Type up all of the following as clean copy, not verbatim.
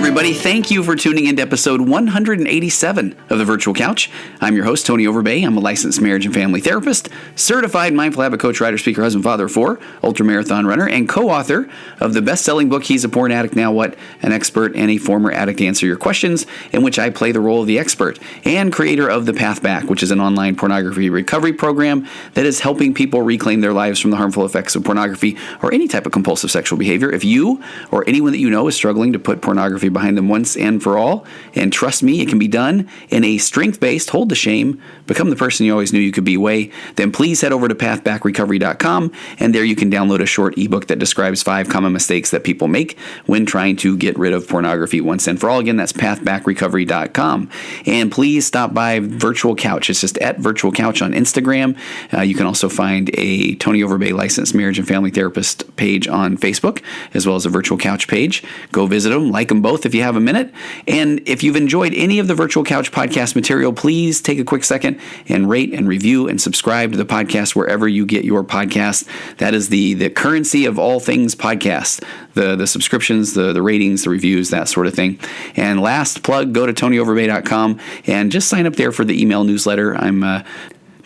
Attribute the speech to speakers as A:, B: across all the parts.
A: everybody. Thank you for tuning into episode 187 of The Virtual Couch. I'm your host, Tony Overbay. I'm a licensed marriage and family therapist, certified mindful habit coach, writer, speaker, husband, father of four, ultramarathon runner, and co-author of the best-selling book, He's a Porn Addict, Now What? An Expert and a Former Addict Answer Your Questions, in which I play the role of the expert, and creator of The Path Back, which is an online pornography recovery program that is helping people reclaim their lives from the harmful effects of pornography or any type of compulsive sexual behavior. If you or anyone that you know is struggling to put pornography behind them once and for all, and trust me, it can be done in a strength-based, hold the shame, become the person you always knew you could be way, then please head over to pathbackrecovery.com, and there you can download a short ebook that describes 5 common mistakes that people make when trying to get rid of pornography once and for all. Again, that's pathbackrecovery.com. And please stop by Virtual Couch. It's just at Virtual Couch on Instagram. You can also find a Tony Overbay licensed marriage and family therapist page on Facebook, as well as a Virtual Couch page. Go visit them, like them both if you have a minute. And if you've enjoyed any of the Virtual Couch podcast material, please take a quick second and rate and review and subscribe to the podcast wherever you get your podcast. That is the currency of all things podcast. The subscriptions, the ratings, the reviews, that sort of thing. And last plug, go to tonyoverbay.com and just sign up there for the email newsletter.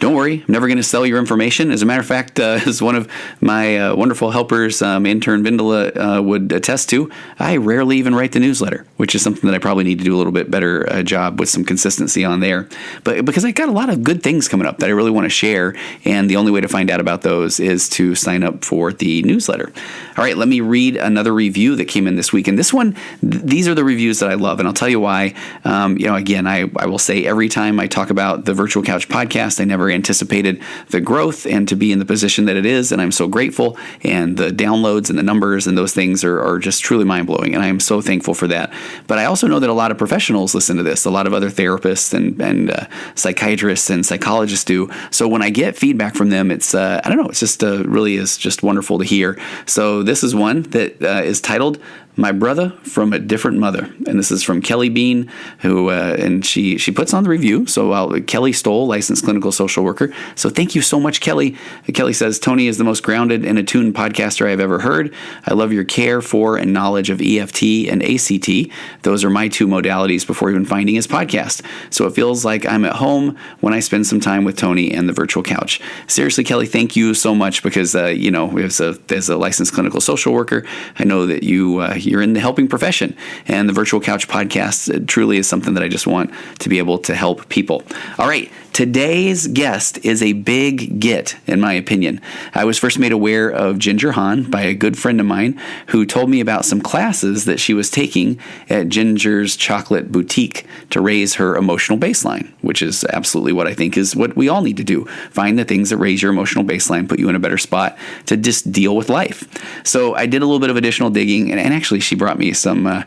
A: Don't worry, I'm never going to sell your information. As a matter of fact, as one of my wonderful helpers, intern Vindala, would attest to, I rarely even write the newsletter, which is something that I probably need to do a little bit better job with some consistency on there. But because I got a lot of good things coming up that I really want to share, and the only way to find out about those is to sign up for the newsletter. All right, let me read another review that came in this week. And this one, these are the reviews that I love, and I'll tell you why. Again, I will say every time I talk about the Virtual Couch podcast, I never anticipated the growth and to be in the position that it is, and I'm so grateful. And the downloads and the numbers and those things are just truly mind-blowing, and I am so thankful for that. But I also know that a lot of professionals listen to this, a lot of other therapists and psychiatrists and psychologists do. So when I get feedback from them, it's it's just really is just wonderful to hear. So this is one that is titled "My Brother from a Different Mother," and this is from Kelly Bean, who and she puts on the review. So Kelly Stoll, licensed clinical social worker. So thank you so much, Kelly. Kelly says, "Tony is the most grounded and attuned podcaster I've ever heard. I love your care for and knowledge of EFT and ACT. Those are my 2 modalities before even finding his podcast. So it feels like I'm at home when I spend some time with Tony and the Virtual Couch." Seriously, Kelly, thank you so much, because as a licensed clinical social worker, I know that you're in the helping profession, and the Virtual Couch podcast truly is something that I just want to be able to help people. All right. Today's guest is a big get, in my opinion. I was first made aware of Ginger Hahn by a good friend of mine who told me about some classes that she was taking at Ginger's Chocolate Boutique to raise her emotional baseline, which is absolutely what I think is what we all need to do. Find the things that raise your emotional baseline, put you in a better spot to just deal with life. So I did a little bit of additional digging, and actually she brought me some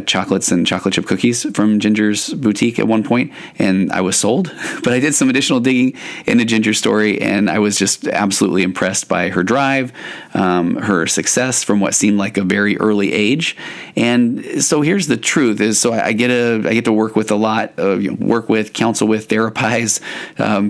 A: chocolates and chocolate chip cookies from Ginger's Boutique at one point, and I was sold. But I did some additional digging into Ginger's story, and I was just absolutely impressed by her drive, her success from what seemed like a very early age. And so here's the truth: is so I get to work with a lot of work with, counsel with, therapize,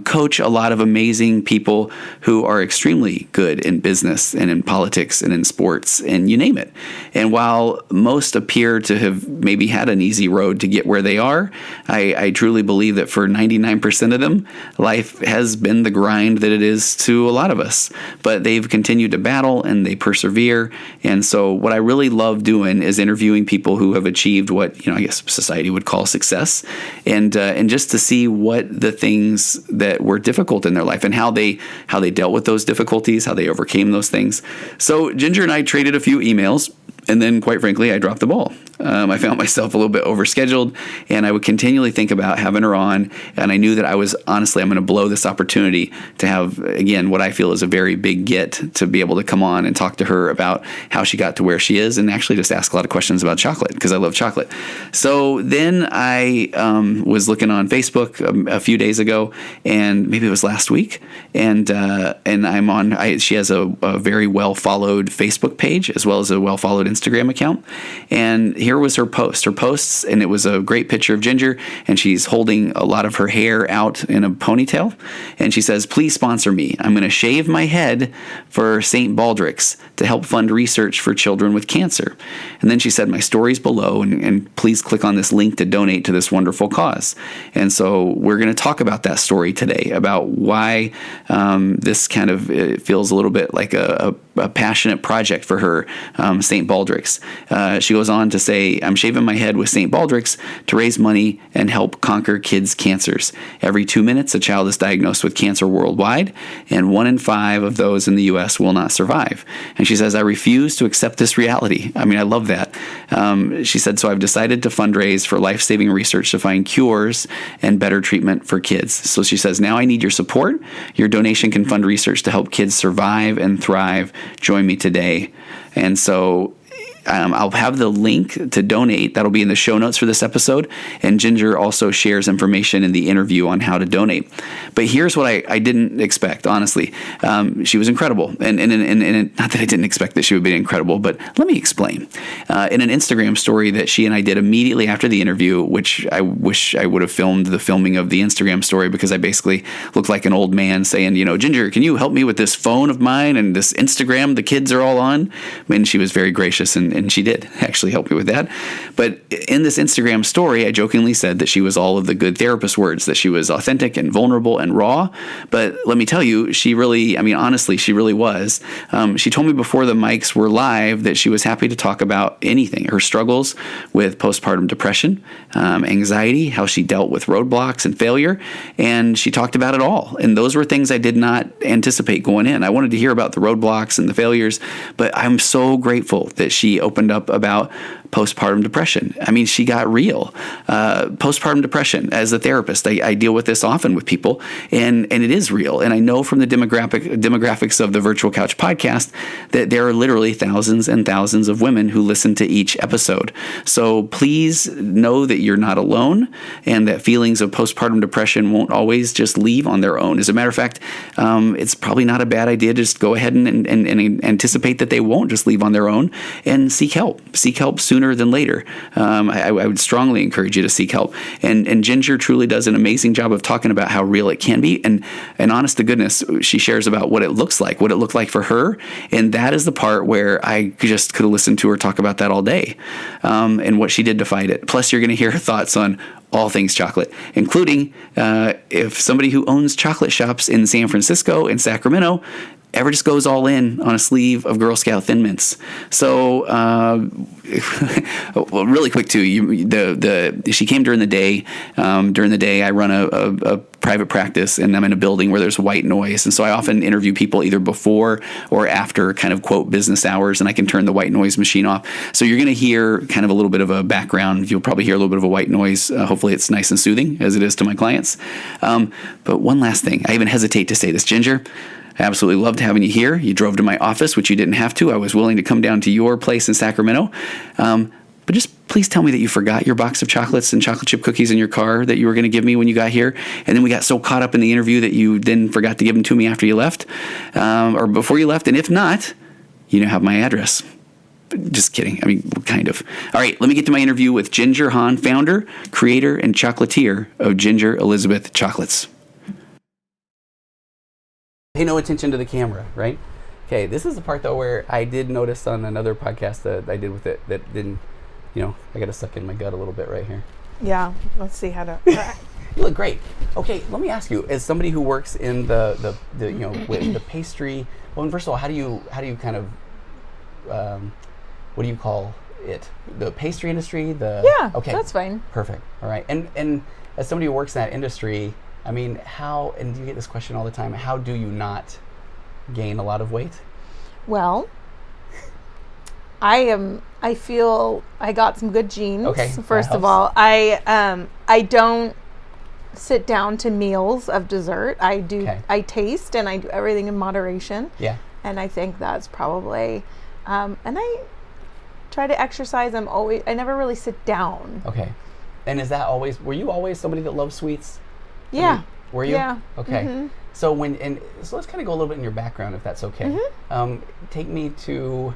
A: coach a lot of amazing people who are extremely good in business and in politics and in sports and you name it. And while most appear to have maybe had an easy road to get where they are, I truly believe that for 99% of them, life has been the grind that it is to a lot of us. But they've continued to battle and they persevere. And so what I really love doing is interviewing people who have achieved what I guess society would call success, and just to see what the things that were difficult in their life and how they dealt with those difficulties, how they overcame those things. So Ginger and I traded a few emails. And then, quite frankly, I dropped the ball. I found myself a little bit overscheduled, and I would continually think about having her on. And I knew that I'm going to blow this opportunity to have, again, what I feel is a very big get to be able to come on and talk to her about how she got to where she is, and actually just ask a lot of questions about chocolate, because I love chocolate. So then I was looking on Facebook a few days ago, and maybe it was last week, and I'm on. She has a very well followed Facebook page as well as a well followed Instagram account, and here was her posts, and it was a great picture of Ginger, and she's holding a lot of her hair out in a ponytail, and she says, "Please sponsor me. I'm going to shave my head for St. Baldricks. to help fund research for children with cancer. And then she said, my story's below, and please click on this link to donate to this wonderful cause. And so we're going to talk about that story today, about why this kind of it feels a little bit like a passionate project for her, St. Baldricks. She goes on to say, I'm shaving my head with St. Baldricks to raise money and help conquer kids' cancers. Every 2 minutes, a child is diagnosed with cancer worldwide, and 1 in 5 of those in the U.S. will not survive. And she says, I refuse to accept this reality. I mean, I love that. She said, so I've decided to fundraise for life-saving research to find cures and better treatment for kids. So she says, now I need your support. Your donation can fund research to help kids survive and thrive. Join me today. And so I'll have the link to donate. That'll be in the show notes for this episode. And Ginger also shares information in the interview on how to donate. But here's what I didn't expect, honestly. She was incredible. And not that I didn't expect that she would be incredible, but let me explain. In an Instagram story that she and I did immediately after the interview, which I wish I would have filmed the filming of the Instagram story, because I basically looked like an old man saying, Ginger, can you help me with this phone of mine and this Instagram the kids are all on? And she was very gracious, and she did actually help me with that. But in this Instagram story, I jokingly said that she was all of the good therapist words, that she was authentic and vulnerable and raw. But let me tell you, she really, honestly, she really was. She told me before the mics were live that she was happy to talk about anything, her struggles with postpartum depression, anxiety, how she dealt with roadblocks and failure, and she talked about it all. And those were things I did not anticipate going in. I wanted to hear about the roadblocks and the failures, but I'm so grateful that she opened up about postpartum depression. She got real. Postpartum depression, as a therapist, I deal with this often with people, and it is real. And I know from the demographics of the Virtual Couch podcast that there are literally thousands and thousands of women who listen to each episode. So please know that you're not alone, and that feelings of postpartum depression won't always just leave on their own. As a matter of fact, it's probably not a bad idea to just go ahead and anticipate that they won't just leave on their own, and seek help. Seek help sooner than later. I would strongly encourage you to seek help. And Ginger truly does an amazing job of talking about how real it can be. And honest to goodness, she shares about what it looks like, what it looked like for her. And that is the part where I just could have listened to her talk about that all day, and what she did to fight it. Plus, you're going to hear her thoughts on all things chocolate, including if somebody who owns chocolate shops in San Francisco and Sacramento ever just goes all in on a sleeve of Girl Scout Thin Mints. So, well, really quick too, she came during the day. During the day, I run a private practice, and I'm in a building where there's white noise. And so I often interview people either before or after kind of quote business hours, and I can turn the white noise machine off. So you're going to hear kind of a little bit of a background. You'll probably hear a little bit of a white noise. Hopefully it's nice and soothing, as it is to my clients. But one last thing, I even hesitate to say this, Ginger. I absolutely loved having you here. You drove to my office, which you didn't have to. I was willing to come down to your place in Sacramento. But just please tell me that you forgot your box of chocolates and chocolate chip cookies in your car that you were going to give me when you got here. And then we got so caught up in the interview that you then forgot to give them to me after you left, or before you left. And if not, you now have my address. Just kidding. Kind of. All right, let me get to my interview with Ginger Hahn, founder, creator, and chocolatier of Ginger Elizabeth Chocolates. Pay no attention to the camera, right? Okay, this is the part though where I did notice on another podcast that I did with it that didn't, I got to suck in my gut a little bit right here.
B: Yeah, let's see how to.
A: You look great. Okay, let me ask you, as somebody who works in the with the pastry. Well, first of all, how do you kind of what do you call it? The pastry industry?
B: Yeah. Okay, that's fine.
A: Perfect. All right, and as somebody who works in that industry, how, and you get this question all the time, how do you not gain a lot of weight?
B: Well, I feel I got some good genes.
A: Okay.
B: First of all, I don't sit down to meals of dessert. I do, I taste, and I do everything in moderation.
A: Yeah.
B: And I think that's probably, and I try to exercise. I never really sit down.
A: Okay. And is that always, were you always somebody that loved sweets?
B: Yeah.
A: Were you?
B: Yeah.
A: Okay.
B: Mm-hmm.
A: So so let's kind of go a little bit in your background, if that's okay. Mm-hmm. Take me to,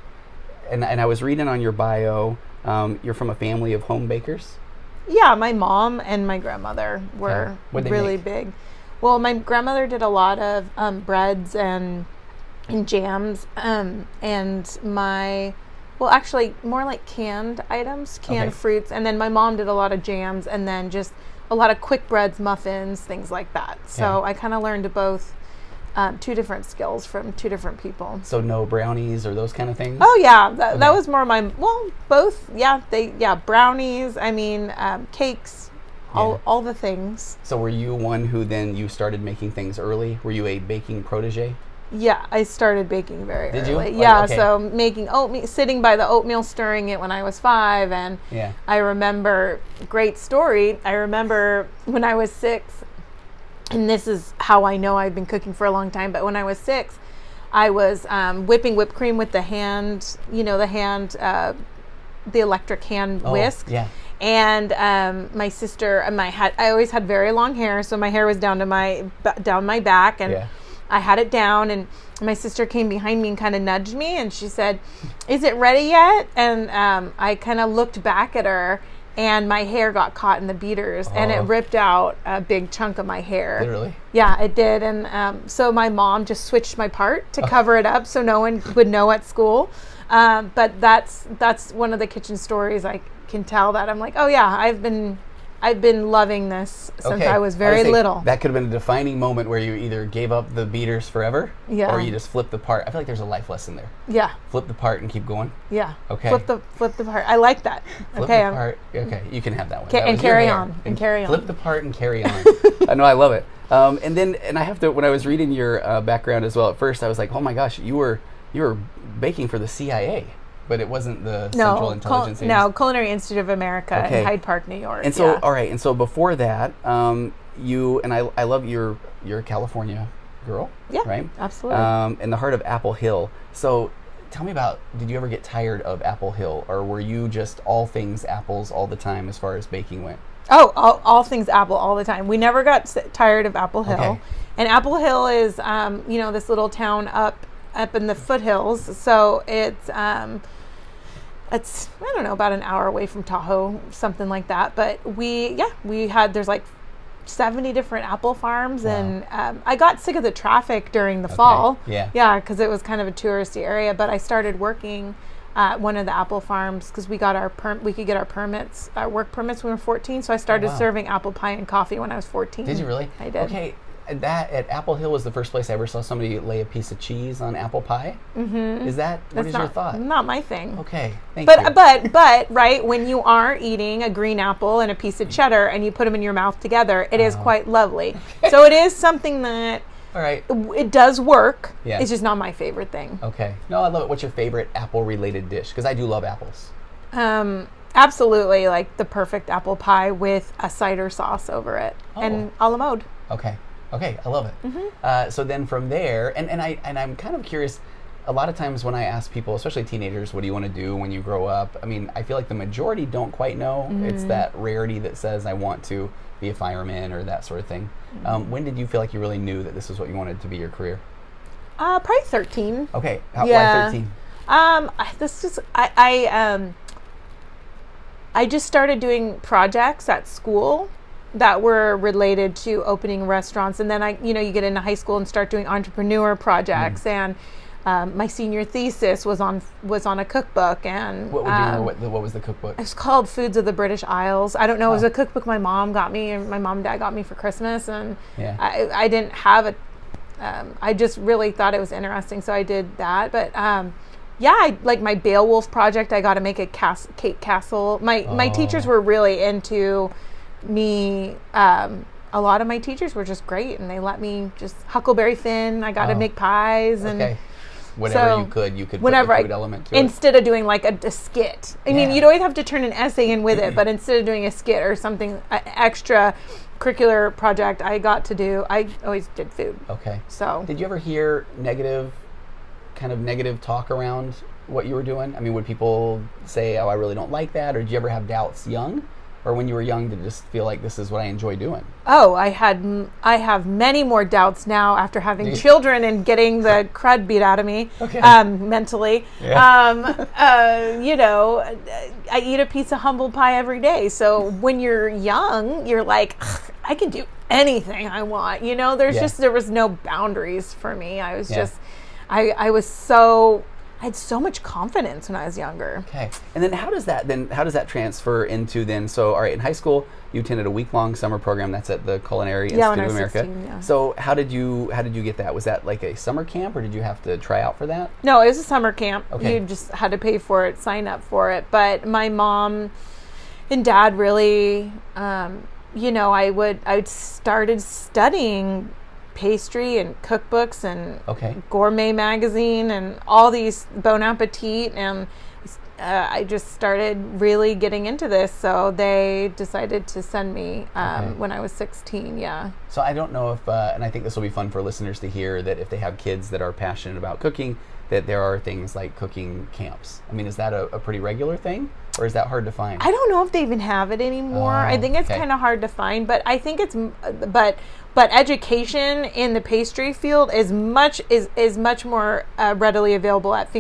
A: and I was reading on your bio, you're from a family of home bakers?
B: Yeah, my mom and my grandmother were really big. Well, my grandmother did a lot of breads and and jams, and actually more like canned items, canned fruits. And then my mom did a lot of jams, and then just a lot of quick breads, muffins, things like that. So I kind of learned both, two different skills from two different people.
A: So no brownies or those kind of things?
B: Oh yeah, that was more my, both. Yeah, brownies. I mean, cakes, all the things.
A: So were you one who then you started making things early? Were you a baking protege?
B: Yeah, I started baking very early.
A: Did you?
B: Yeah, so making oatmeal, sitting by the oatmeal, stirring it when I was 5, and I remember, great story, I remember when I was 6, and this is how I know I've been cooking for a long time, but when I was 6, I was whipping whipped cream with the hand, the electric hand whisk.
A: Yeah.
B: And my sister, I always had very long hair, so my hair was down my back, and I had it down, and my sister came behind me and kind of nudged me, and she said, "Is it ready yet?" And I kind of looked back at her, and my hair got caught in the beaters, and it ripped out a big chunk of my hair.
A: Literally?
B: Yeah, it did. And so my mom just switched my part to cover it up so no one would know at school. But that's one of the kitchen stories I can tell, that I'm like, oh yeah, I've been loving this since I was very little.
A: That could have been a defining moment where you either gave up the beaters forever, or you just flipped the part. I feel like there's a life lesson there.
B: Yeah.
A: Flip the part and keep going.
B: Yeah.
A: Okay.
B: Flip the part. I like that.
A: Flip the part. Okay, you can have that one.
B: And carry on. And carry on.
A: Flip the part and carry on. I know, I love it. And I have to, when I was reading your background as well, at first I was like, oh my gosh, you were baking for the CIA. But it wasn't the Central Intelligence Agency.
B: No, Culinary Institute of America in Hyde Park, New York.
A: And so, all right. And so before that, you and I love you're a California girl.
B: Yeah,
A: right.
B: Absolutely.
A: In the heart of Apple Hill. So, tell me about. Did you ever get tired of Apple Hill, or were you just all things apples all the time as far as baking went?
B: Oh, all things Apple all the time. We never got tired of Apple Hill.
A: Okay.
B: And Apple Hill is, this little town up in the foothills. So it's I don't know, about an hour away from Tahoe, something like that. But there's like 70 different apple farms. Wow. And I got sick of the traffic during the fall. Yeah, because it was kind of a touristy area. But I started working at one of the apple farms because we could get our permits, our work permits when we were 14. So I started serving apple pie and coffee when I was 14.
A: Did you really?
B: I did.
A: Okay. That at Apple Hill was the first place I ever saw somebody lay a piece of cheese on apple pie. Mm-hmm. What is your thought?
B: Not my thing.
A: Okay, thank you.
B: But right, when you are eating a green apple and a piece of cheddar and you put them in your mouth together, it is quite lovely. Okay. So it is something that, all right, it does work. Yeah. It's just not my favorite thing.
A: Okay. No, I love it. What's your favorite apple-related dish? Because I do love apples.
B: Absolutely, like the perfect apple pie with a cider sauce over it and a la mode.
A: Okay, I love it. Mm-hmm. So then from there, and I'm kind of curious, a lot of times when I ask people, especially teenagers, what do you want to do when you grow up? I mean, I feel like the majority don't quite know. Mm-hmm. It's that rarity that says, I want to be a fireman or that sort of thing. Mm-hmm. When did you feel like you really knew that this was what you wanted to be your career?
B: Probably 13.
A: Okay, why 13?
B: I just started doing projects at school that were related to opening restaurants, and then you get into high school and start doing entrepreneur projects. And my senior thesis was on a cookbook. And
A: what would you remember? What was the cookbook?
B: It's called Foods of the British Isles. I don't know. It was a cookbook my mom got me, and my mom and dad got me for Christmas, and I didn't have it. I just really thought it was interesting, so I did that. But I like my Beowulf project. I got to make a cake castle. My teachers were really into me. A lot of my teachers were just great, and they let me just Huckleberry Finn. I got to make pies and
A: whenever you could put the food element to it.
B: Instead of doing like a skit. I mean, you'd always have to turn an essay in with it, but instead of doing a skit or something extra curricular project, I always did food.
A: Okay.
B: So
A: did you ever hear negative talk around what you were doing? I mean, would people say, "Oh, I really don't like that," or did you ever have doubts young? Or when you were young, did you just feel like this is what I enjoy doing?
B: Oh, I have many more doubts now after having children and getting the crud beat out of me mentally. Yeah. I eat a piece of humble pie every day. So when you're young, you're like, I can do anything I want. There was no boundaries for me. I was I had so much confidence when I was younger.
A: Okay. And then how does that transfer into then, so all right, in high school you attended a week-long summer program that's at the Culinary Institute of America.
B: 16, yeah.
A: So how did you get that? Was that like a summer camp, or did you have to try out for that?
B: No, it was a summer camp.
A: Okay.
B: You just had to pay for it, sign up for it. But my mom and dad really, I started studying pastry and cookbooks and Gourmet magazine and all these Bon Appetit, and I just started really getting into this. So they decided to send me when I was 16. Yeah.
A: So I don't know if, and I think this will be fun for listeners to hear, that if they have kids that are passionate about cooking, that there are things like cooking camps. I mean, is that a pretty regular thing, or is that hard to find?
B: I don't know if they even have it anymore. I think it's kind of hard to find, but I think it's, but education in the pastry field is much more readily available at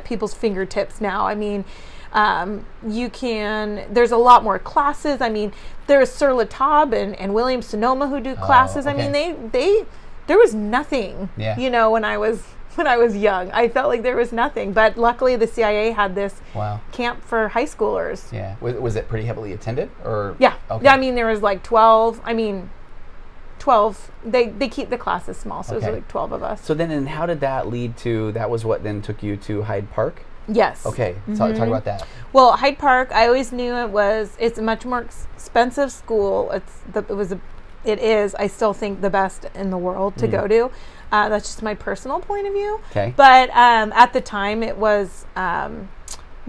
B: people's fingertips now. I mean, there's a lot more classes. I mean, there's Sir Latab and William Sonoma who do classes. I mean, there was nothing, when I was young. I felt like there was nothing, but luckily the CIA had this camp for high schoolers.
A: Yeah. Was it pretty heavily attended, or?
B: Yeah. Okay. I mean, there was like 12. 12. They keep the classes small, so it was like 12 of us.
A: So then, and how did that lead to? That was what then took you to Hyde Park?
B: Yes.
A: Okay. Talk about that.
B: Well, Hyde Park, I always knew it's a much more expensive school. It is. I still think the best in the world to go to. That's just my personal point of view.
A: Okay.
B: But at the time, it was.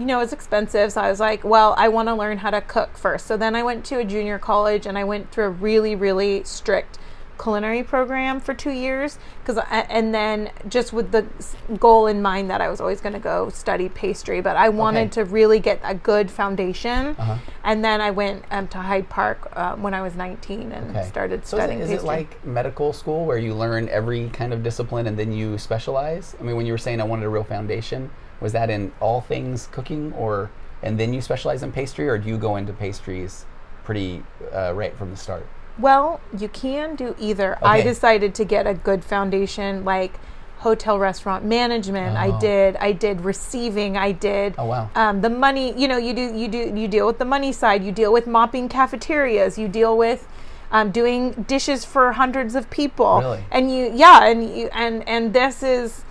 B: It was expensive, so I was like, well, I want to learn how to cook first. So then I went to a junior college, and I went through a really, really strict culinary program for 2 years, and then just with the goal in mind that I was always going to go study pastry, but I wanted to really get a good foundation. And then I went to Hyde Park when I was 19 and started studying pastry.
A: Is it like medical school where you learn every kind of discipline and then you specialize? I mean, when you were saying I wanted a real foundation, was that in all things cooking, and then you specialize in pastry, or do you go into pastries pretty right from the start?
B: Well, you can do either. I decided to get a good foundation, like hotel restaurant management. I did receiving. I did the money. You deal with the money side. You deal with mopping cafeterias. You deal with doing dishes for hundreds of people.
A: Really?
B: And this is.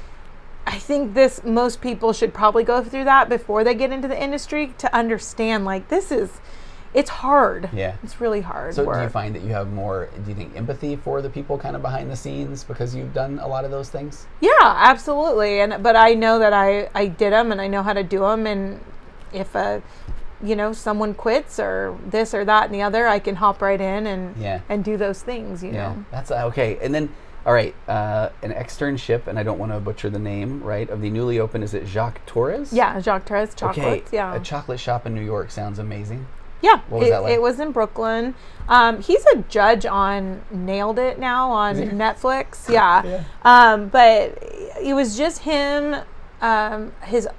B: I think most people should probably go through that before they get into the industry to understand, like, it's hard.
A: Yeah.
B: It's really hard
A: So
B: work.
A: do you find that you have more, do you think, empathy for the people kind of behind the scenes because you've done a lot of those things?
B: Yeah, absolutely. But I know that I did them, and I know how to do them, and if someone quits or this or that and the other, I can hop right in and do those things, you know.
A: That's okay. And then, all right, an externship, and I don't want to butcher the name, right, of the newly opened, is it Jacques Torres?
B: Yeah, Jacques Torres Chocolates,
A: a chocolate shop in New York sounds amazing.
B: Yeah,
A: what was that like?
B: It was in Brooklyn. He's a judge on Nailed It now on Netflix. Yeah. But it was just him, his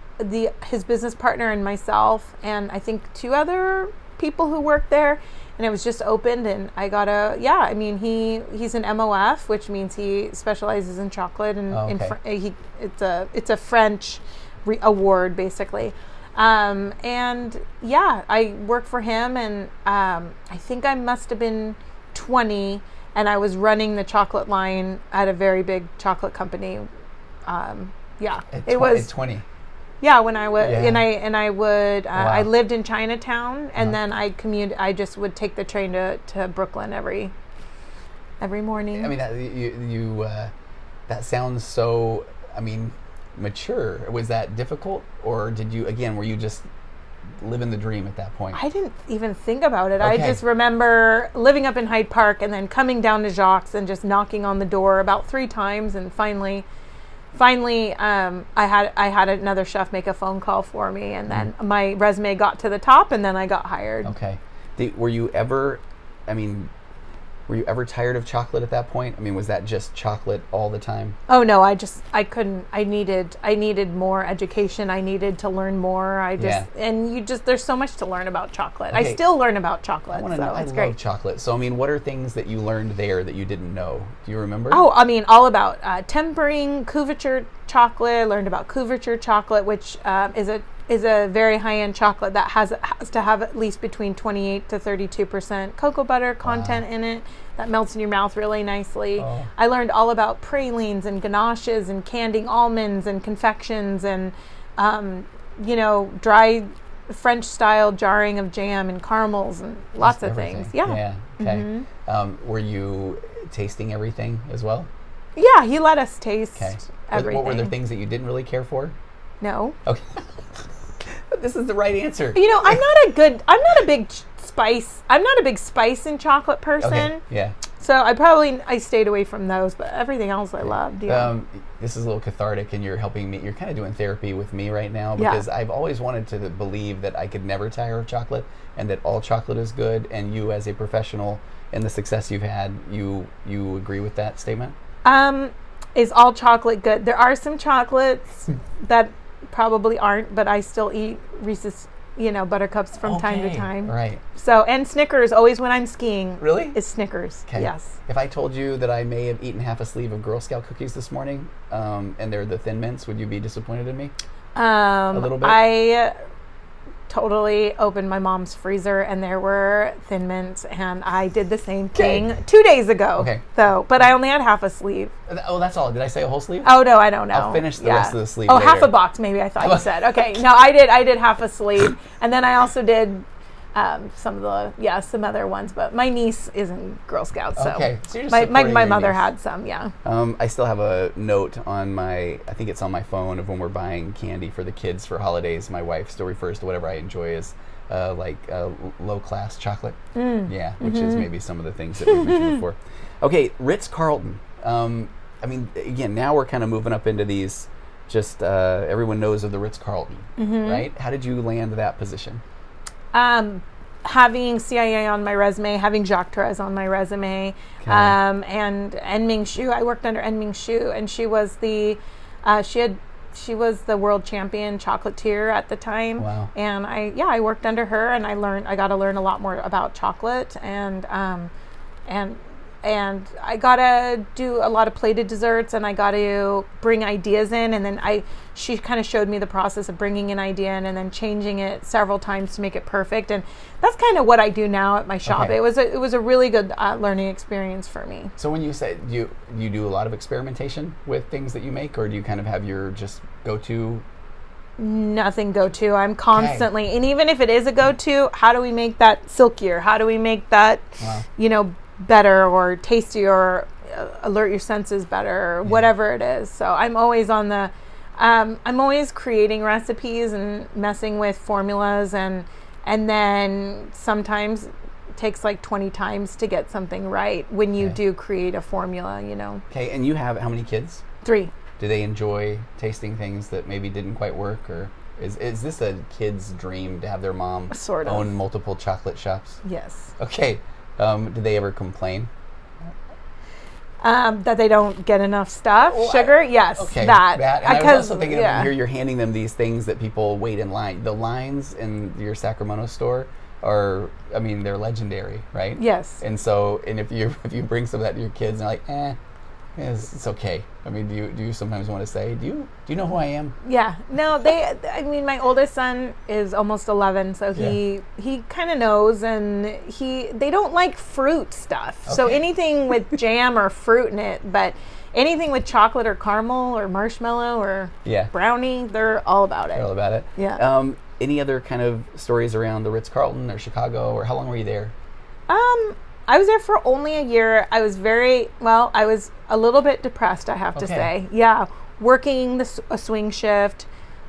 B: business partner, and myself, and I think 2 other people who worked there. And it was just opened, and I got he's an MOF, which means he specializes in chocolate, and it's a French award basically. I worked for him, and I think I must have been 20, and I was running the chocolate line at a very big chocolate company.
A: It was 20.
B: Yeah, when I was, I would, I lived in Chinatown, and then I just would take the train to Brooklyn every morning.
A: I mean, that sounds so, mature. Was that difficult, or were you just living the dream at that point?
B: I didn't even think about it. I just remember living up in Hyde Park and then coming down to Jacques and just knocking on the door about 3 times, and finally, I had another chef make a phone call for me, and then my resume got to the top, and then I got hired.
A: Okay. Were you ever, Were you ever tired of chocolate at that point? I mean, was that just chocolate all the time?
B: Oh no, I couldn't. I needed more education. I needed to learn more. There's so much to learn about chocolate. Okay. I still learn about chocolate.
A: I love chocolate. So I mean, what are things that you learned there that you didn't know? Do you remember?
B: Oh, I mean, all about tempering, couverture chocolate. I learned about couverture chocolate, which is a very high-end chocolate that has to have at least between 28 to 32% cocoa butter content in it. That melts in your mouth really nicely. Oh. I learned all about pralines and ganaches and candying almonds and confections and, dry French-style jarring of jam and caramels and lots of things. Yeah.
A: Yeah. Okay. Mm-hmm. Were you tasting everything as well?
B: Yeah, he let us taste everything.
A: What were there things that you didn't really care for?
B: No.
A: Okay. This is the right answer.
B: I'm not a big spice and chocolate person.
A: Okay. Yeah.
B: So I stayed away from those, but everything else I loved. Yeah.
A: This is a little cathartic, and you're helping me. You're kind of doing therapy with me right now because I've always wanted to believe that I could never tire of chocolate and that all chocolate is good. And you, as a professional, and the success you've had, you agree with that statement?
B: Is all chocolate good? There are some chocolates that probably aren't, but I still eat Reese's, Buttercups from time to time.
A: Right.
B: So, and Snickers, always when I'm skiing.
A: Really?
B: Is Snickers. Okay. Yes.
A: If I told you that I may have eaten half a sleeve of Girl Scout cookies this morning, and they're the Thin Mints, would you be disappointed in me? A little bit?
B: I totally opened my mom's freezer and there were Thin Mints, and I did the same thing 2 days ago.
A: Okay.
B: So, but I only had half a sleeve.
A: Oh, that's all. Did I say a whole sleeve?
B: Oh no, I don't know.
A: I'll finish the rest of the sleeve.
B: Oh,
A: later.
B: Half a box maybe. I thought you said. Okay, no, I did half a sleeve, and then I also did some other ones. But my niece isn't Girl Scout, so
A: so you're
B: just my mother had some. Yeah.
A: I still have a note on I think it's on my phone of when we're buying candy for the kids for holidays. My wife still refers to whatever I enjoy as low-class chocolate. Yeah, which is maybe some of the things that we mentioned before. Okay, Ritz-Carlton. I mean, again, now we're kind of moving up into these, just everyone knows of the Ritz-Carlton, right? How did you land that position?
B: Having CIA on my resume, having Jacques Therese on my resume, and En-Ming Xu. I worked under En-Ming Xu, and she was the world champion chocolatier at the time. Wow. And I worked under her, and I got to learn a lot more about chocolate, and I got to do a lot of plated desserts, and I got to bring ideas in, and then she kind of showed me the process of bringing an idea in and then changing it several times to make it perfect, and that's kind of what I do now at my shop. Okay. It was a really good learning experience for me.
A: So when you say you do a lot of experimentation with things that you make, or do you kind of have your just go-to?
B: Nothing go-to. I'm constantly, and even if it is a go-to, how do we make that silkier? How do we make that, better or tastier, or alert your senses better, or whatever it is. So I'm always I'm always creating recipes and messing with formulas, and then sometimes it takes like 20 times to get something right when you do create a formula,
A: Okay, and you have how many kids?
B: 3.
A: Do they enjoy tasting things that maybe didn't quite work, or is this a kid's dream to have their mom own multiple chocolate shops?
B: Yes. Okay.
A: Do they ever complain?
B: That they don't get enough stuff? Sugar? Yes. Okay. That.
A: And I was also thinking here you're handing them these things that people wait in line. The lines in your Sacramento store they're legendary, right?
B: Yes.
A: And so, if you bring some of that to your kids, and they're like, it's okay. I mean, do you sometimes want to say, do you know who I am?
B: Yeah. No, my oldest son is almost 11, so he kind of knows, and they don't like fruit stuff. Okay. So anything with jam or fruit in it, but anything with chocolate or caramel or marshmallow or brownie, they're all about it.
A: They're all about it.
B: Yeah.
A: Any other kind of stories around the Ritz-Carlton or Chicago, or how long were you there?
B: I was there for only a year. I was a little bit depressed, I have to say. Yeah, working a swing shift,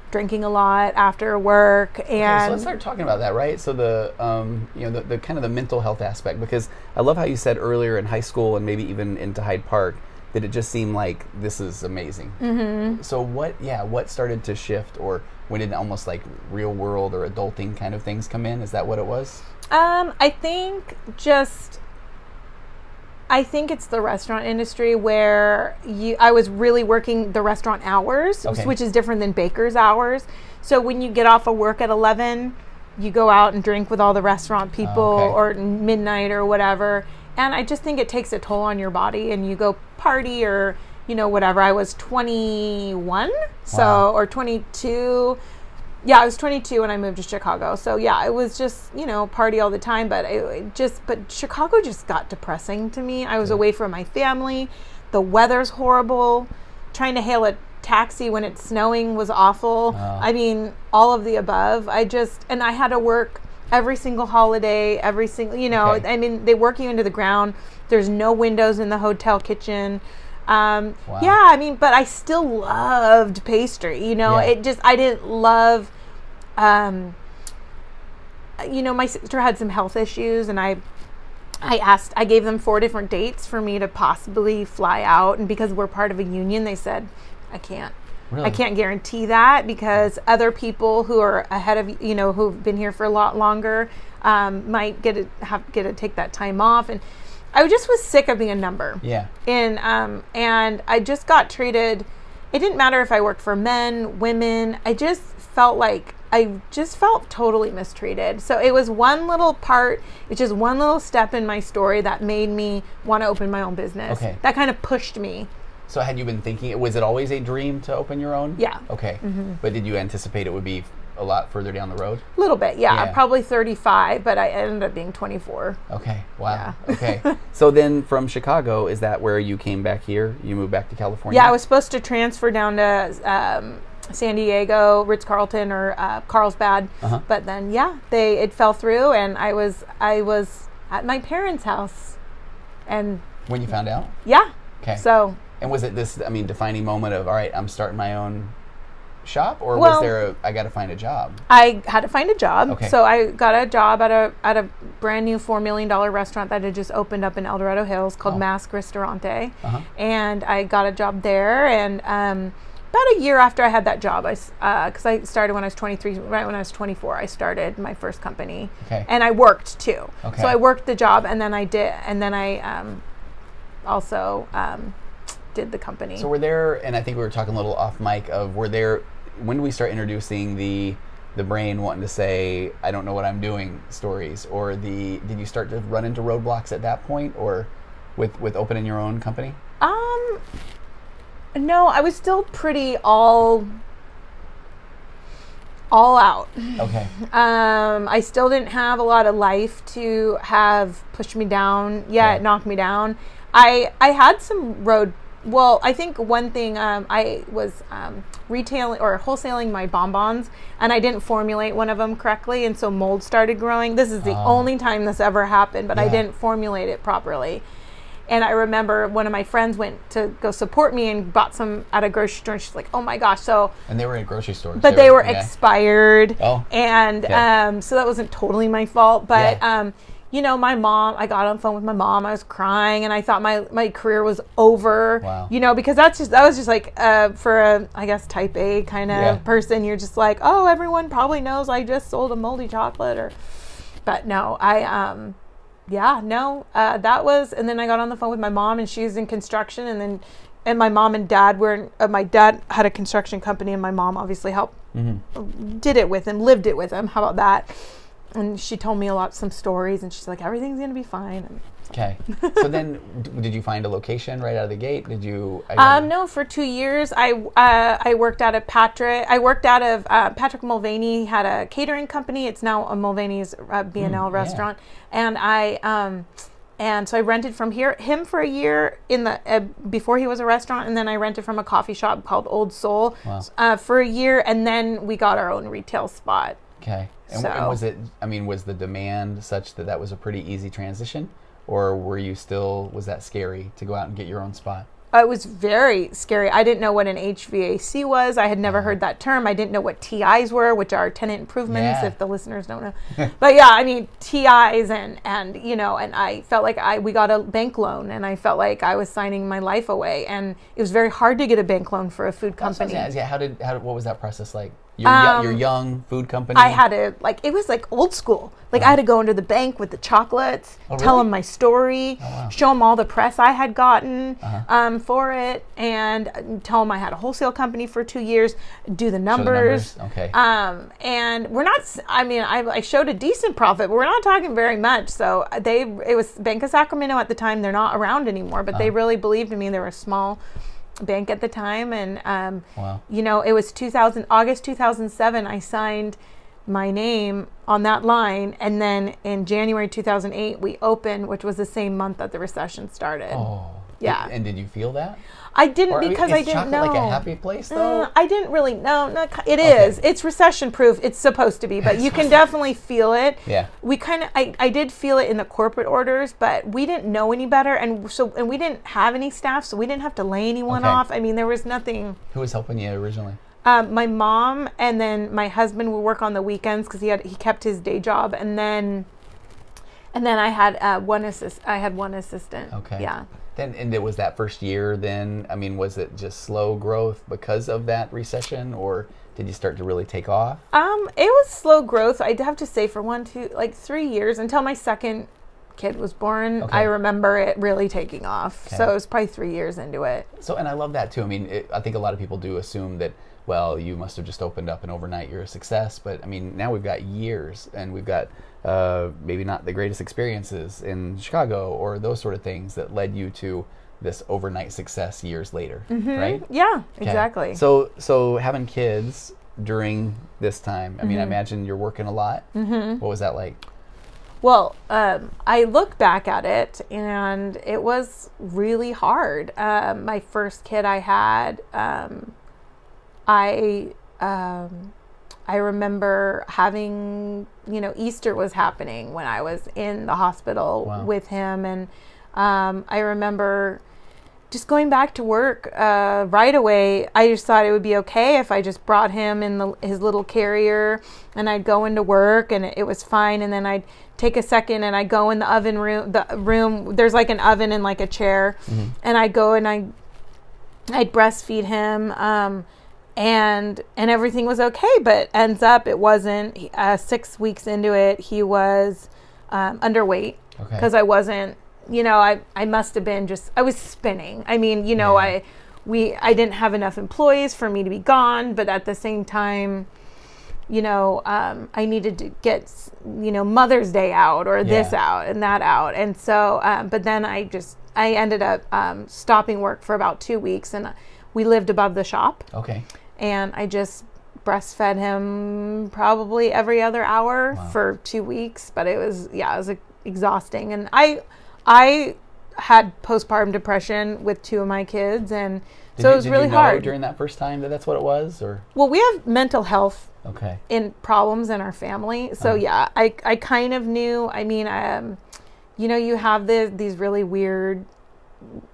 B: drinking a lot after work, and
A: so let's start talking about that, right? So the the kind of the mental health aspect, because I love how you said earlier in high school and maybe even into Hyde Park that it just seemed like this is amazing. Mm-hmm. So what started to shift, or when did almost like real world or adulting kind of things come in? Is that what it was?
B: I think just I think it's the restaurant industry where I was really working the restaurant hours, which is different than baker's hours. So when you get off of work at 11, you go out and drink with all the restaurant people or midnight or whatever. And I just think it takes a toll on your body, and you go party or, whatever. I was 21, or 22. Yeah, I was 22 when I moved to Chicago. So yeah, it was just, party all the time, but but Chicago just got depressing to me. I was away from my family. The weather's horrible. Trying to hail a taxi when it's snowing was awful. I mean, all of the above. And I had to work every single holiday, every single, I mean, they work you into the ground. There's no windows in the hotel kitchen. Yeah, I mean, but I still loved pastry, I didn't love, my sister had some health issues, and I gave them 4 different dates for me to possibly fly out. And because we're part of a union, they said, I can't guarantee that, because other people who are ahead of, who've been here for a lot longer, might get to take that time off. And I just was sick of being a number. Yeah. And I just got treated. It didn't matter if I worked for men, women. I just felt totally mistreated. So it was one little part. It's just one little step in my story that made me want to open my own business. Okay. That kind of pushed me.
A: So had you been thinking, was it always a dream to open your own?
B: Yeah.
A: Okay. Mm-hmm. But did you anticipate it would be a lot further down the road?
B: A little bit, yeah. Probably 35, but I ended up being 24.
A: Okay, wow. Yeah. Okay. So then from Chicago, is that where you came back here? You moved back to California?
B: Yeah, I was supposed to transfer down to San Diego, Ritz-Carlton, or Carlsbad. But then, it fell through, and I was at my parents' house. And
A: when you found out?
B: Yeah.
A: Okay.
B: So.
A: And was it this, defining moment of, all right, I'm starting my own shop, or was there I got to find a job?
B: I had to find a job. Okay. So I got a job at a brand new $4 million restaurant that had just opened up in El Dorado Hills called Mask Ristorante. And I got a job there, and about a year after I had that job, because I started when I was 23, right when I was 24, I started my first company. Okay. And I worked too. Okay. So I worked the job, and then I also did the company.
A: So were there, and I think we were talking a little off mic of, when do we start introducing the brain wanting to say, I don't know what I'm doing stories, or did you start to run into roadblocks at that point, or with opening your own company?
B: No, I was still pretty all out. Okay. I still didn't have a lot of life to have pushed me down yet, knocked me down. I had some I think one thing, I was retailing or wholesaling my bonbons, and I didn't formulate one of them correctly, and so mold started growing. This is the only time this ever happened, but I didn't formulate it properly. And I remember one of my friends went to go support me and bought some at a grocery store, and she's like, oh my gosh.
A: And they were at grocery stores.
B: But they were expired. Oh. And so that wasn't totally my fault. But my mom, I got on the phone with my mom. I was crying, and I thought my career was over. Wow. Because that was just like for a, I guess, type A kind of person. You're just like, oh, everyone probably knows I just sold a moldy chocolate, but no, that was, and then I got on the phone with my mom, and she was in construction, and my mom and dad my dad had a construction company, and my mom obviously helped, did it with him, lived it with him. How about that? And she told me some stories, and she's like, everything's going to be fine.
A: Okay. So then, did you find a location right out of the gate? Did you?
B: No, for 2 years, I worked out of Patrick. I worked out of Patrick Mulvaney had a catering company. It's now a Mulvaney's B&L restaurant, and so I rented from him for a year before he was a restaurant, and then I rented from a coffee shop called Old Soul for a year, and then we got our own retail spot.
A: Okay. And was the demand such that was a pretty easy transition? Or was that scary to go out and get your own spot?
B: It was very scary. I didn't know what an HVAC was. I had never heard that term. I didn't know what TIs were, which are tenant improvements, if the listeners don't know. But TIs and I felt like we got a bank loan, and I felt like I was signing my life away. And it was very hard to get a bank loan for a food company.
A: What was that process like?
C: Your young food company?
B: I had to, it was old school. I had to go into the bank with the chocolates, tell them my story, show them all the press I had gotten for it, and tell them I had a wholesale company for 2 years, do the numbers.
C: Okay.
B: And we're not, I showed a decent profit, but we're not talking very much. So it was Bank of Sacramento at the time. They're not around anymore, but they really believed in me. They were a small bank at the time, and it was August 2007 I signed my name on that line, and then in January 2008 we opened, which was the same month that the recession started.
C: And did you feel that?
B: I didn't, because I didn't know.
C: Like a happy place though?
B: I didn't really know. It is. It's recession proof. It's supposed to be, but you can definitely feel it.
C: Yeah.
B: I did feel it in the corporate orders, but we didn't know any better, and we didn't have any staff, so we didn't have to lay anyone off. There was nothing.
C: Who was helping you originally?
B: My mom, and then my husband would work on the weekends because he kept his day job, and then I had one assistant.
C: Okay.
B: Yeah.
C: And it was that first year then, was it just slow growth because of that recession, or did you start to really take off?
B: It was slow growth. I'd have to say for 3 years until my second kid was born. I remember it really taking off. So it was probably 3 years into it.
C: So, and I love that too. I think a lot of people do assume that, well, you must have just opened up and overnight you're a success. But now we've got years, and we've got maybe not the greatest experiences in Chicago or those sort of things that led you to this overnight success years later, right?
B: Yeah, exactly.
C: So having kids during this time, I imagine you're working a lot. What was that like?
B: Well, I look back at it, and it was really hard. My first kid I had, I remember having, Easter was happening when I was in the hospital with him. And I remember just going back to work right away. I just thought it would be okay if I just brought him in his little carrier, and I'd go into work, and it was fine. And then I'd take a second, and I'd go in the room. There's an oven and a chair. And I'd go and I'd breastfeed him. And everything was okay, but ends up it wasn't. 6 weeks into it, he was underweight because I wasn't. I must have been I was spinning. I didn't have enough employees for me to be gone, but at the same time, I needed to get Mother's Day out or this out and that out, and so but then I ended up stopping work for about 2 weeks, and we lived above the shop.
C: Okay.
B: And I just breastfed him probably every other hour for 2 weeks, but it was exhausting. And I had postpartum depression with 2 of my kids, and it was really hard.
C: During that first time that's what it was, or?
B: Well, we have mental health
C: in
B: problems in our family, so I kind of knew. You have these really weird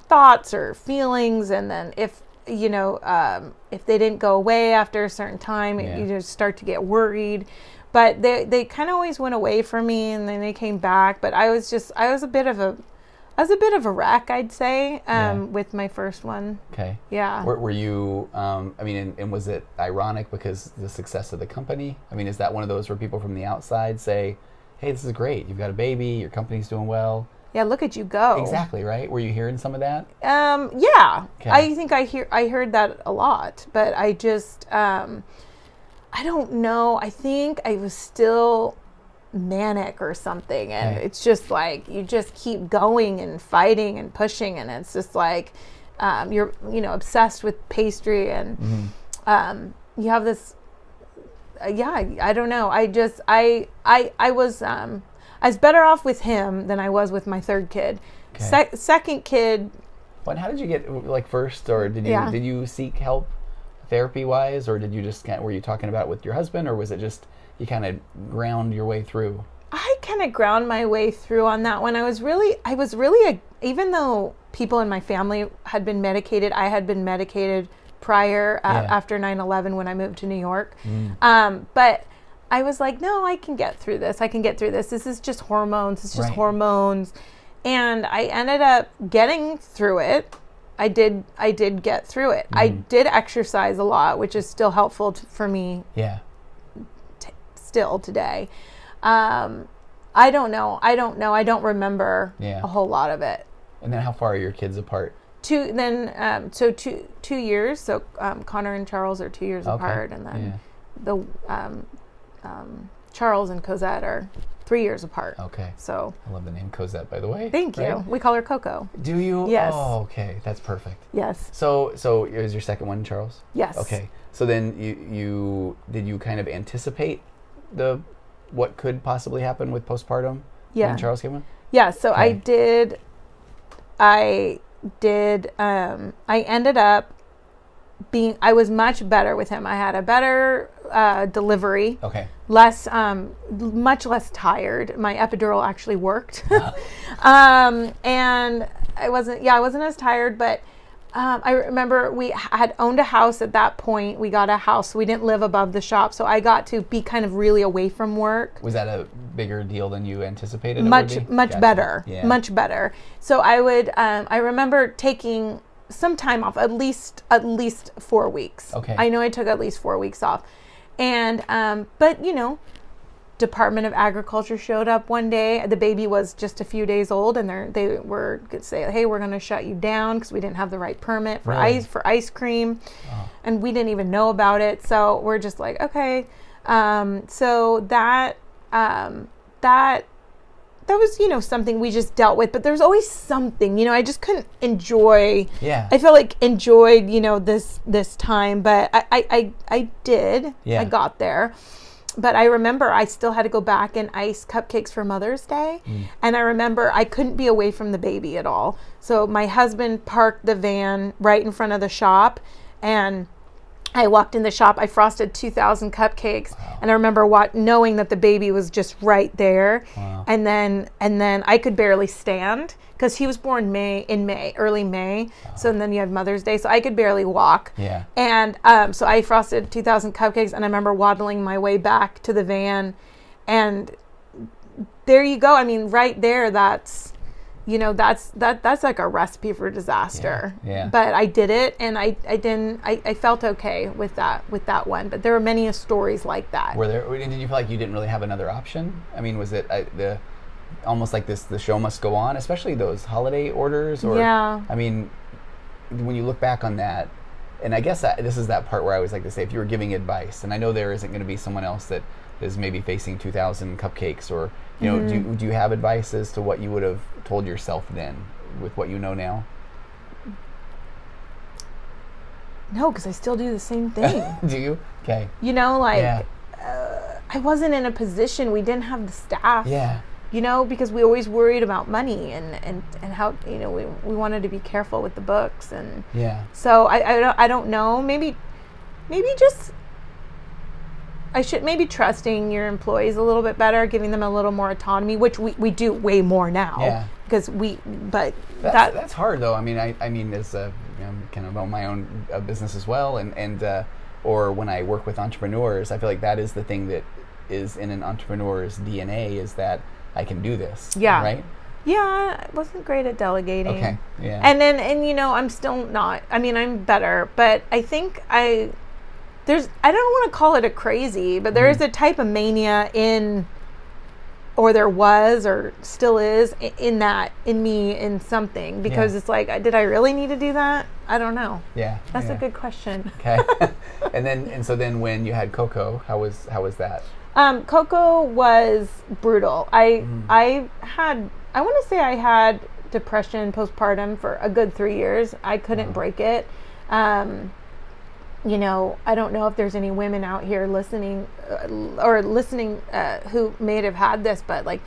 B: thoughts or feelings, and then if they didn't go away after a certain time, you just start to get worried. But they kind of always went away from me, and then they came back. But I was a bit of a wreck, I'd say, with my first one.
C: Okay.
B: Yeah.
C: Were you? And was it ironic because the success of the company? Is that one of those where people from the outside say, "Hey, this is great. You've got a baby. Your company's doing well."
B: Yeah, look at you go.
C: Exactly, right? Were you hearing some of that?
B: Yeah.
C: Okay.
B: I think I heard that a lot, but I just I don't know. I think I was still manic or something, and it's just you just keep going and fighting and pushing, and it's just you're obsessed with pastry, and you have this I don't know. I was better off with him than I was with my third kid.
C: Okay.
B: Second kid.
C: Well, how did you get first, or did you seek help therapy wise, or did you just were you talking about it with your husband, or was it just you kind of ground your way through?
B: I kind of ground my way through on that one. I was really even though people in my family had been medicated, I had been medicated prior after 9/11 when I moved to New York, but. I was like, no, I can get through this. This is just hormones. It's just hormones. And I ended up getting through it. I did get through it. I did exercise a lot, which is still helpful for me.
C: Yeah.
B: Still today. I don't know. I don't remember a whole lot of it.
C: And then how far are your kids apart?
B: 2 years. So Connor and Charles are 2 years apart, and then the Charles and Cosette are 3 years apart.
C: Okay.
B: So
C: I love the name Cosette, by the way.
B: Thank you. We call her Coco.
C: Do you?
B: Yes.
C: Oh, okay. That's perfect.
B: Yes.
C: So is your second one Charles?
B: Yes.
C: Okay. So then did you kind of anticipate what could possibly happen with postpartum when Charles came in?
B: Yeah. So
C: okay.
B: I ended up I was much better with him. I had a better delivery.
C: Okay.
B: Much less tired. My epidural actually worked. And I wasn't as tired, but I remember we had owned a house at that point. We got a house. We didn't live above the shop, so I got to be kind of really away from work.
C: Was that a bigger deal than you anticipated?
B: Much
C: gotcha.
B: better.
C: Yeah.
B: Much better. So I would. I remember taking some time off, at least 4 weeks.
C: Okay.
B: I know I took at least 4 weeks off, and but Department of Agriculture showed up one day. The baby was just a few days old, and they were going to say, "Hey, we're going to shut you down because we didn't have the right permit for ice cream," and we didn't even know about it. So we're just like, okay. So that was something we just dealt with. But there's always something, I just couldn't enjoy.
C: Yeah.
B: I felt like enjoyed, this time, but I did.
C: Yeah.
B: I got there. But I remember I still had to go back and ice cupcakes for Mother's Day. And I remember I couldn't be away from the baby at all. So my husband parked the van right in front of the shop, and I walked in the shop. I frosted 2,000 cupcakes. Wow. And I remember knowing that the baby was just right there. Wow. And then I could barely stand because he was born early May. Wow. So then you have Mother's Day. So I could barely walk.
C: Yeah.
B: And so I frosted 2,000 cupcakes, and I remember waddling my way back to the van. And there you go. I mean, right there, that's like a recipe for disaster.
C: Yeah.
B: But I did it, and I felt okay with that one. But there were many stories like that.
C: Did you feel like you didn't really have another option? I mean, was it almost like the show must go on, especially those holiday orders? Or,
B: yeah.
C: I mean, when you look back on that, and I guess this is that part where I always like to say, if you were giving advice, and I know there isn't going to be someone else that is maybe facing 2,000 cupcakes, or do you have advice as to what you would have told yourself then with what you know now?
B: No, because I still do the same thing.
C: Do you? Okay.
B: I wasn't in a position. We didn't have the staff.
C: Yeah.
B: Because we always worried about money and how we wanted to be careful with the books, and so I don't know. Maybe just. I should maybe trusting your employees a little bit better, giving them a little more autonomy, which we do way more now.
C: Yeah.
B: Because
C: that's hard though. I mean, as kind of own my own business as well, and or when I work with entrepreneurs, I feel like that is the thing that is in an entrepreneur's DNA, is that I can do this.
B: Yeah.
C: Right.
B: Yeah, I wasn't great at delegating.
C: Okay. Yeah.
B: And I'm still not. I mean, I'm better, but I think I don't want to call it a crazy, but there is a type of mania or there was, or still is in me, in something, because it's like, did I really need to do that? I don't know. Yeah. That's a good question.
C: Okay. and so then when you had Coco, how was that?
B: Coco was brutal. I want to say I had depression postpartum for a good 3 years. I couldn't break it. I don't know if there's any women out here listening who may have had this, but like,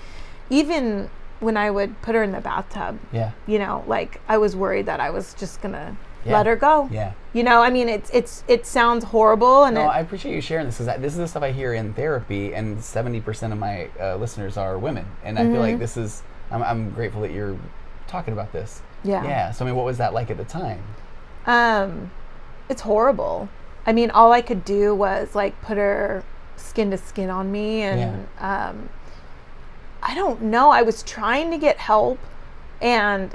B: even when I would put her in the bathtub, I was worried that I was just gonna let her go. Yeah. I mean, it sounds horrible, and
C: I appreciate you sharing this, because this is the stuff I hear in therapy, and 70% of my listeners are women, and I feel like this is. I'm grateful that you're talking about this. Yeah. Yeah. So I mean, what was that like at the time?
B: It's horrible. I mean, all I could do was like put her skin to skin on me, and I don't know. I was trying to get help, and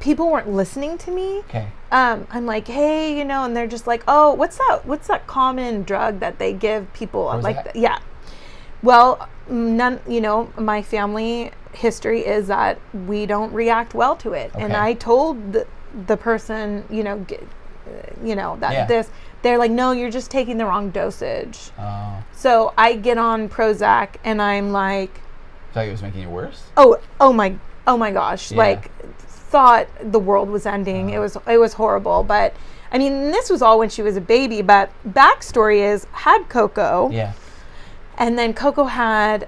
B: people weren't listening to me.
C: Okay.
B: I'm like, hey, you know, and they're just like, oh, what's that common drug that they give people? Like, yeah. Well, none, you know, my family history is that we don't react well to it. Okay. And I told the person, you know, that they're like, no, you're just taking the wrong dosage. Oh. So I get on Prozac and I'm like,
C: I thought it was making it worse.
B: Oh my gosh. Yeah. Like, thought the world was ending. It was horrible. But I mean, this was all when she was a baby, but backstory is had Coco.
C: Yeah.
B: And then Coco had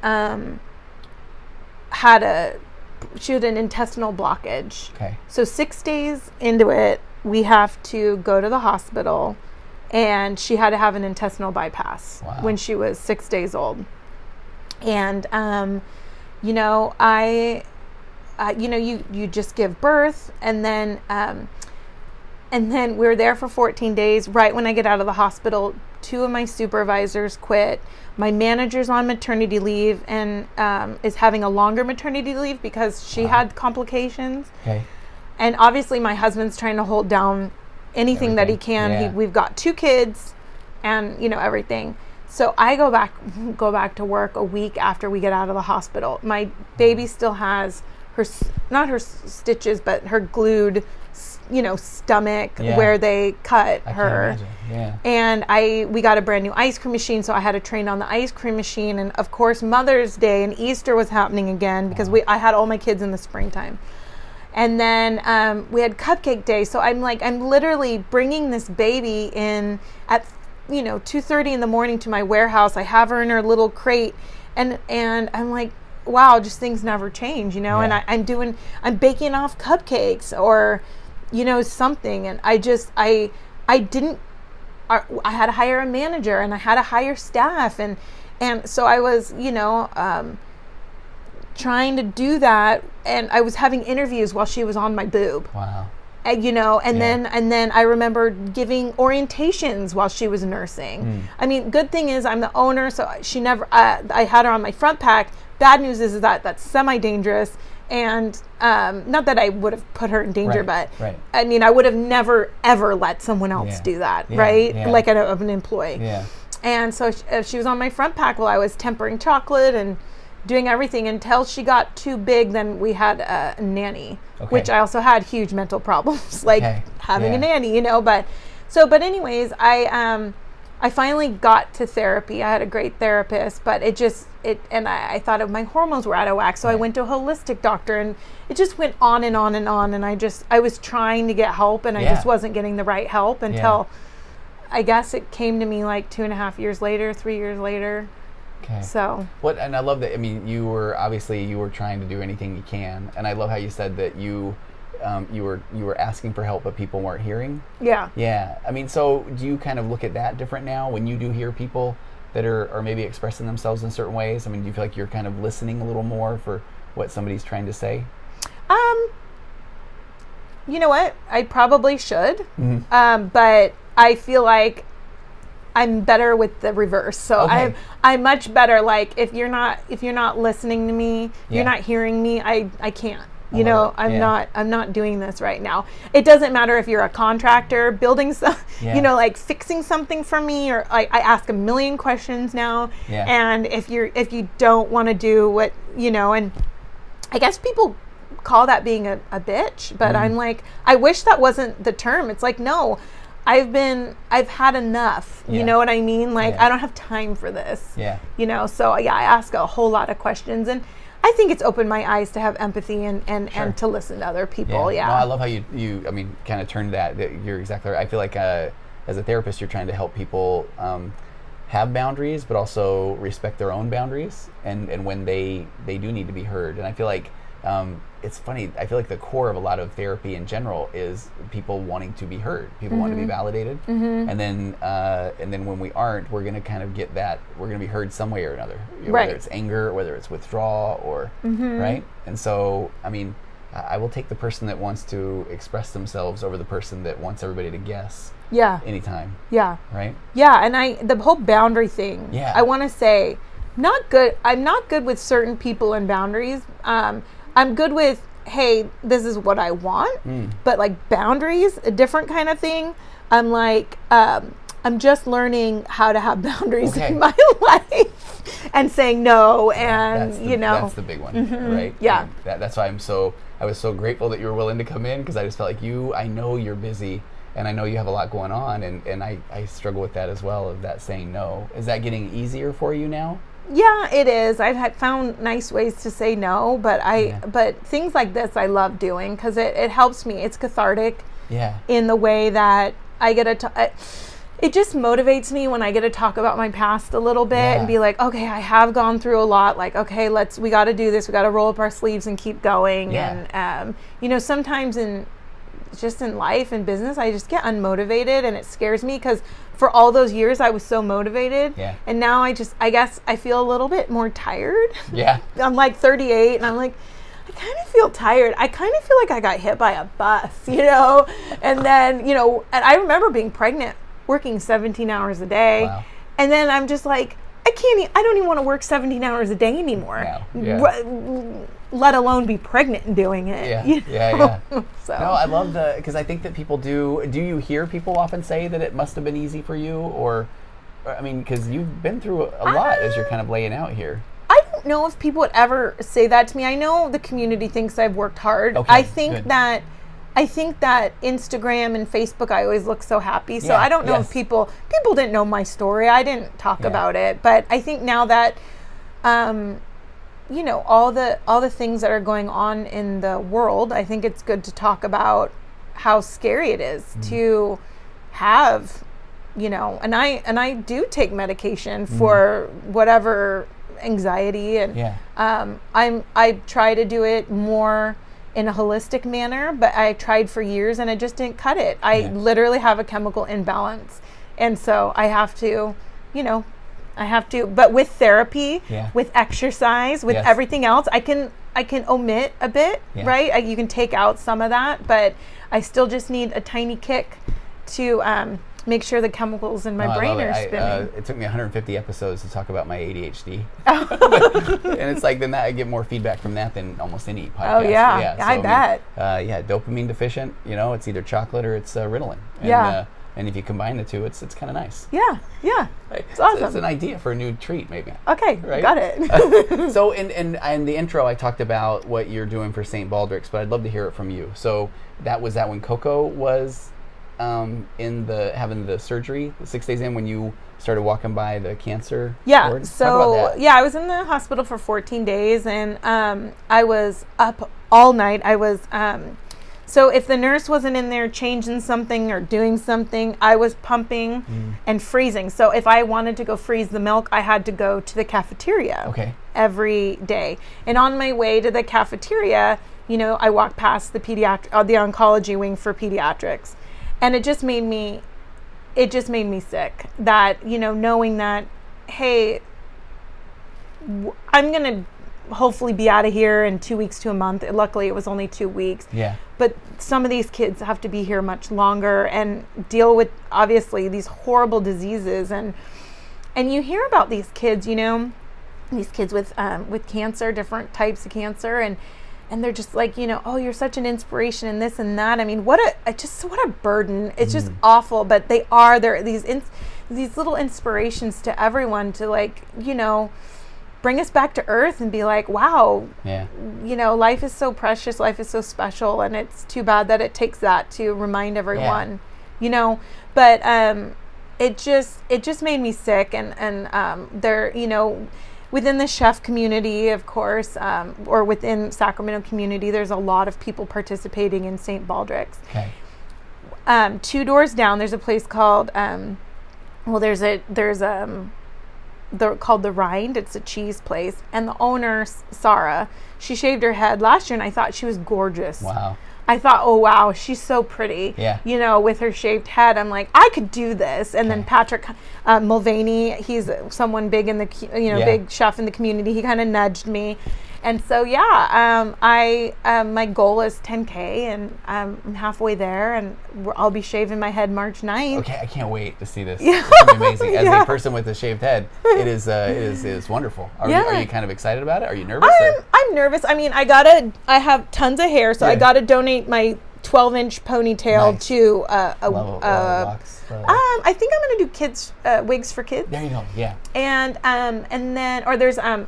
B: she had an intestinal blockage.
C: Okay.
B: So 6 days into it, we have to go to the hospital, and she had to have an intestinal bypass when she was 6 days old. And you know, you just give birth, and then we were there for 14 days. Right when I get out of the hospital, 2 of my supervisors quit. My manager's on maternity leave and is having a longer maternity leave because she had complications. Okay. And obviously my husband's trying to hold down anything that he can. Yeah. We've got 2 kids and, you know, everything. So I go back to work a week after we get out of the hospital. My baby still has not her stitches, but her glued, you know, stomach where they cut her. Yeah. And we got a brand new ice cream machine, so I had to train on the ice cream machine. And of course, Mother's Day and Easter was happening again because I had all my kids in the springtime. And then we had Cupcake Day, so I'm literally bringing this baby in at 2:30 in the morning to my warehouse. I have her in her little crate, and I'm like, wow, just things never change, you know. Yeah. And I'm baking off cupcakes or, you know, something, and I had to hire a manager and I had to hire staff, and so I was, you know, trying to do that, and I was having interviews while she was on my boob. Wow. You know, and then I remember giving orientations while she was nursing. I mean, good thing is I'm the owner, so she never. I had her on my front pack. Bad news is that that's semi-dangerous, and not that I would have put her in danger, but I mean, I would have never ever let someone else do that, right? Yeah. Like an employee. Yeah. And so she was on my front pack while I was tempering chocolate and doing everything until she got too big. Then we had a nanny, which I also had huge mental problems, like having a nanny, you know. But anyways, I finally got to therapy. I had a great therapist, but and I thought my hormones were out of whack. So I went to a holistic doctor, and it just went on and on and on. And I was trying to get help, and I just wasn't getting the right help until I guess it came to me like 2.5 years later, 3 years later. Okay. So
C: and I love that. I mean, you were trying to do anything you can, and I love how you said that you were asking for help, but people weren't hearing. Yeah. Yeah. I mean, so do you kind of look at that different now when you do hear people that are maybe expressing themselves in certain ways? I mean, do you feel like you're kind of listening a little more for what somebody's trying to say?
B: You know what? I probably should. Mm-hmm. But I feel like I'm better with the reverse. So I'm much better. Like if you're not listening to me, you're not hearing me, I can't. You know, I'm not doing this right now. It doesn't matter if you're a contractor building stuff, you know, like fixing something for me, or I ask a million questions now. Yeah. And if you don't want to do what, you know, and I guess people call that being a bitch, but I'm like, I wish that wasn't the term. It's like, no, I've had enough. You know what I mean? Like, I don't have time for this. Yeah. You know, so I ask a whole lot of questions, and I think it's opened my eyes to have empathy and to listen to other people. Yeah.
C: No, I love how you I mean, kind of turned that you're exactly right. I feel like as a therapist, you're trying to help people have boundaries, but also respect their own boundaries, and when they do need to be heard. And I feel like it's funny. I feel like the core of a lot of therapy in general is people wanting to be heard. People want to be validated, and then when we aren't, we're going to kind of get that. We're going to be heard some way or another, whether it's anger, whether it's withdrawal, or right. And so, I mean, I will take the person that wants to express themselves over the person that wants everybody to guess. Yeah. Anytime. Yeah. Right.
B: Yeah, and the whole boundary thing. Yeah. I want to say, not good. I'm not good with certain people and boundaries. I'm good with hey, this is what I want, but like boundaries, a different kind of thing. I'm like, I'm just learning how to have boundaries in my life and saying no. And,
C: that's the big one, right?
B: Yeah.
C: That's why I was so grateful that you were willing to come in, because I just felt like I know you're busy and I know you have a lot going on. And I struggle with that as well, of that saying no. Is that getting easier for you now?
B: Yeah, it is. I've found nice ways to say no, but but things like this I love doing, because it helps me. It's cathartic in the way that I get it just motivates me when I get to talk about my past a little bit and be like, okay, I have gone through a lot. Like, okay, we got to do this. We got to roll up our sleeves and keep going.
C: Yeah.
B: And, sometimes in life and business, I just get unmotivated, and it scares me, because for all those years I was so motivated.
C: Yeah.
B: And now I guess I feel a little bit more tired.
C: Yeah.
B: I'm like 38 and I'm like, I kind of feel tired. I kind of feel like I got hit by a bus, and then, and I remember being pregnant, working 17 hours a day.
C: Wow.
B: And then I'm just like, I don't even want to work 17 hours a day anymore.
C: No. Yeah.
B: Let alone be pregnant and doing it.
C: Yeah.
B: So.
C: No, I love because I think that people do you hear people often say that it must have been easy for you, or I mean, because you've been through a lot as you're kind of laying out here.
B: I don't know if people would ever say that to me. I know the community thinks I've worked hard.
C: Okay,
B: I think that Instagram and Facebook, I always look so happy. So I don't know if people didn't know my story. I didn't talk about it, but I think now that, all the things that are going on in the world, I think it's good to talk about how scary it is to have, and I do take medication for whatever anxiety, and I try to do it more in a holistic manner, but I tried for years and I just didn't cut it. I literally have a chemical imbalance, and so I have to, but with therapy, with exercise, with everything else, I can omit a bit, right? You can take out some of that, but I still just need a tiny kick to make sure the chemicals in my brain are spinning.
C: It took me 150 episodes to talk about my ADHD. And it's like, then I get more feedback from that than almost any podcast.
B: Oh, yeah. So, I bet.
C: Dopamine deficient, it's either chocolate or it's Ritalin. And, and if you combine the two, it's kind of nice.
B: Yeah.
C: Right?
B: It's awesome.
C: It's an idea for a new treat, maybe.
B: Okay,
C: right?
B: Got it.
C: So in the intro, I talked about what you're doing for St. Baldricks, but I'd love to hear it from you. So that when Coco was having the surgery, 6 days in, when you started walking by the cancer ward?
B: So I was in the hospital for 14 days, and I was up all night. I was so if the nurse wasn't in there changing something or doing something, I was pumping and freezing. So if I wanted to go freeze the milk, I had to go to the cafeteria every day. And on my way to the cafeteria, I walked past the the oncology wing for pediatrics. And it just made me sick that, knowing that, hey, I'm going to hopefully be out of here in 2 weeks to a month. Luckily, it was only 2 weeks.
C: Yeah.
B: But some of these kids have to be here much longer and deal with, obviously, these horrible diseases. And you hear about these kids, these kids with cancer, different types of cancer, and they're just like, oh, you're such an inspiration and this and that. I mean, what a burden. It's just awful. But they're these little inspirations to everyone to, like, bring us back to earth and be like, wow, life is so precious. Life is so special. And it's too bad that it takes that to remind everyone, but it just made me sick. And they're, within the chef community, of course, or within Sacramento community, there's a lot of people participating in St. Baldricks.
C: Okay.
B: 2 doors down, there's a place called, they're called The Rind. It's a cheese place. And the owner, Sarah, she shaved her head last year, and I thought she was gorgeous.
C: Wow.
B: I thought, oh, wow, she's so pretty.
C: Yeah.
B: With her shaved head. I'm like, I could do this. And then Patrick Mulvaney, he's someone big in the, big chef in the community. He kind of nudged me. And so, my goal is 10K, and I'm halfway there, and I'll be shaving my head March 9th.
C: Okay, I can't wait to see this. Yeah. It's gonna be amazing. As a person with a shaved head, it is wonderful. Are you kind of excited about it? Are you nervous?
B: I'm I'm nervous. I mean, I have tons of hair, so I gotta donate my 12-inch ponytail to
C: locks.
B: I think I'm gonna do kids wigs for kids.
C: There you go. Yeah.
B: And then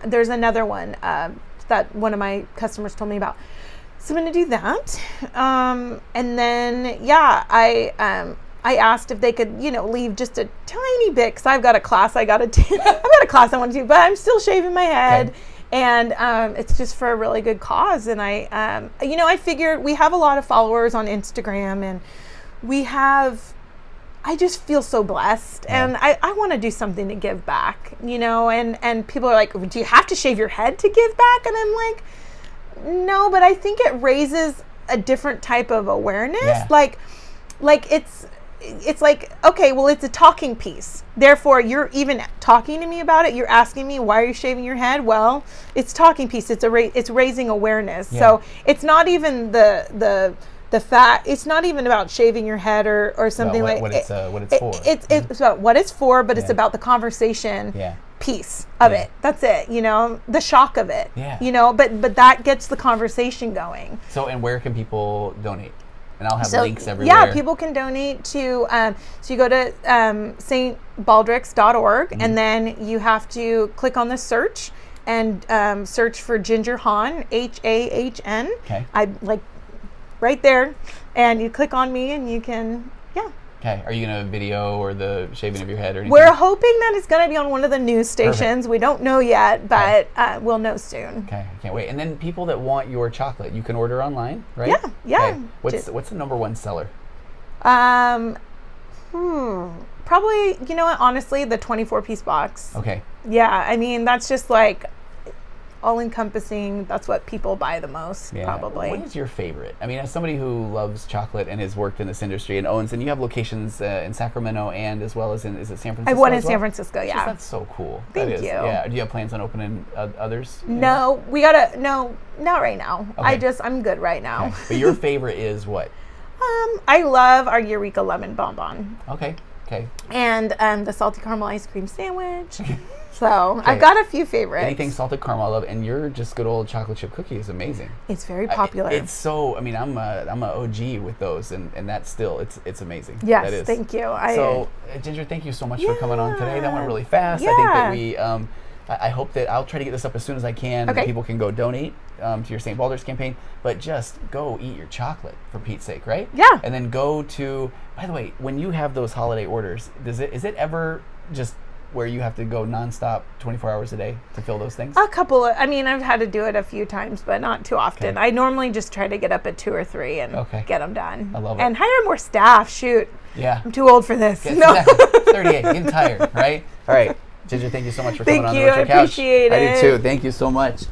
B: there's another one that one of my customers told me about. So I'm gonna do that. And then I asked if they could, leave just a tiny bit, because I've got a class I want to do, but I'm still shaving my head. Okay. And it's just for a really good cause. And I figured we have a lot of followers on Instagram, and I just feel so blessed. Yeah. And I want to do something to give back, and people are like, do you have to shave your head to give back? And I'm like, no, but I think it raises a different type of awareness. Yeah. Like it's like, okay, well, it's a talking piece. Therefore, you're even talking to me about it. You're asking me, why are you shaving your head? Well, it's talking piece. It's raising awareness. Yeah. So it's not even the fact. It's not even about shaving your head or something
C: what it's for.
B: It's about what it's for, but it's about the conversation piece of it. That's it. The shock of it. Yeah. But that gets the conversation going.
C: So, and where can people donate? And I'll have links everywhere.
B: Yeah, people can donate to, so you go to stbaldricks.org, and then you have to click on the search and search for Ginger Hahn, Hahn.
C: Okay.
B: Right there, and you click on me and you can,
C: Okay. Are you going to video or the shaving of your head or anything?
B: We're hoping that it's going to be on one of the news stations. Perfect. We don't know yet, but we'll know soon.
C: Okay. I can't wait. And then people that want your chocolate, you can order online, right?
B: Yeah.
C: Okay. What's the number one seller?
B: Probably, honestly, the 24-piece box.
C: Okay.
B: Yeah. I mean, that's just like all-encompassing. That's what people buy the most, probably.
C: What is your favorite? I mean, as somebody who loves chocolate and has worked in this industry and owns, and you have locations in Sacramento and as well as is it San Francisco?
B: I have one in San Francisco, yeah.
C: That's so cool.
B: Thank you.
C: Yeah. Do you have plans on opening others?
B: No, not right now. Okay. I'm good right now.
C: Okay. But your favorite is what?
B: I love our Eureka Lemon Bonbon.
C: Okay.
B: And the salty caramel ice cream sandwich. So I've got a few favorites.
C: Anything salted caramel I love, and your just good old chocolate chip cookie is amazing.
B: It's very popular.
C: I'm a OG with those, and that's still it's amazing.
B: Yes,
C: that is.
B: Thank you.
C: Ginger, thank you so much for coming on today. That went really fast. I think that we I hope that I'll try to get this up as soon as I can. Okay. People can go donate to your St. Baldricks campaign, but just go eat your chocolate for Pete's sake, right?
B: Yeah.
C: And then go to. By the way, when you have those holiday orders, is it ever just where you have to go nonstop 24 hours a day to fill those things?
B: I've had to do it a few times, but not too often. Okay. I normally just try to get up at 2 or 3 and get them done.
C: I love it.
B: And hire more staff. Shoot.
C: Yeah.
B: I'm too old for this.
C: No. 38, getting tired, right? All right. Ginger, thank you so much for coming on the Virtual Couch.
B: Thank you. I appreciate it.
C: I do too. Thank you so much.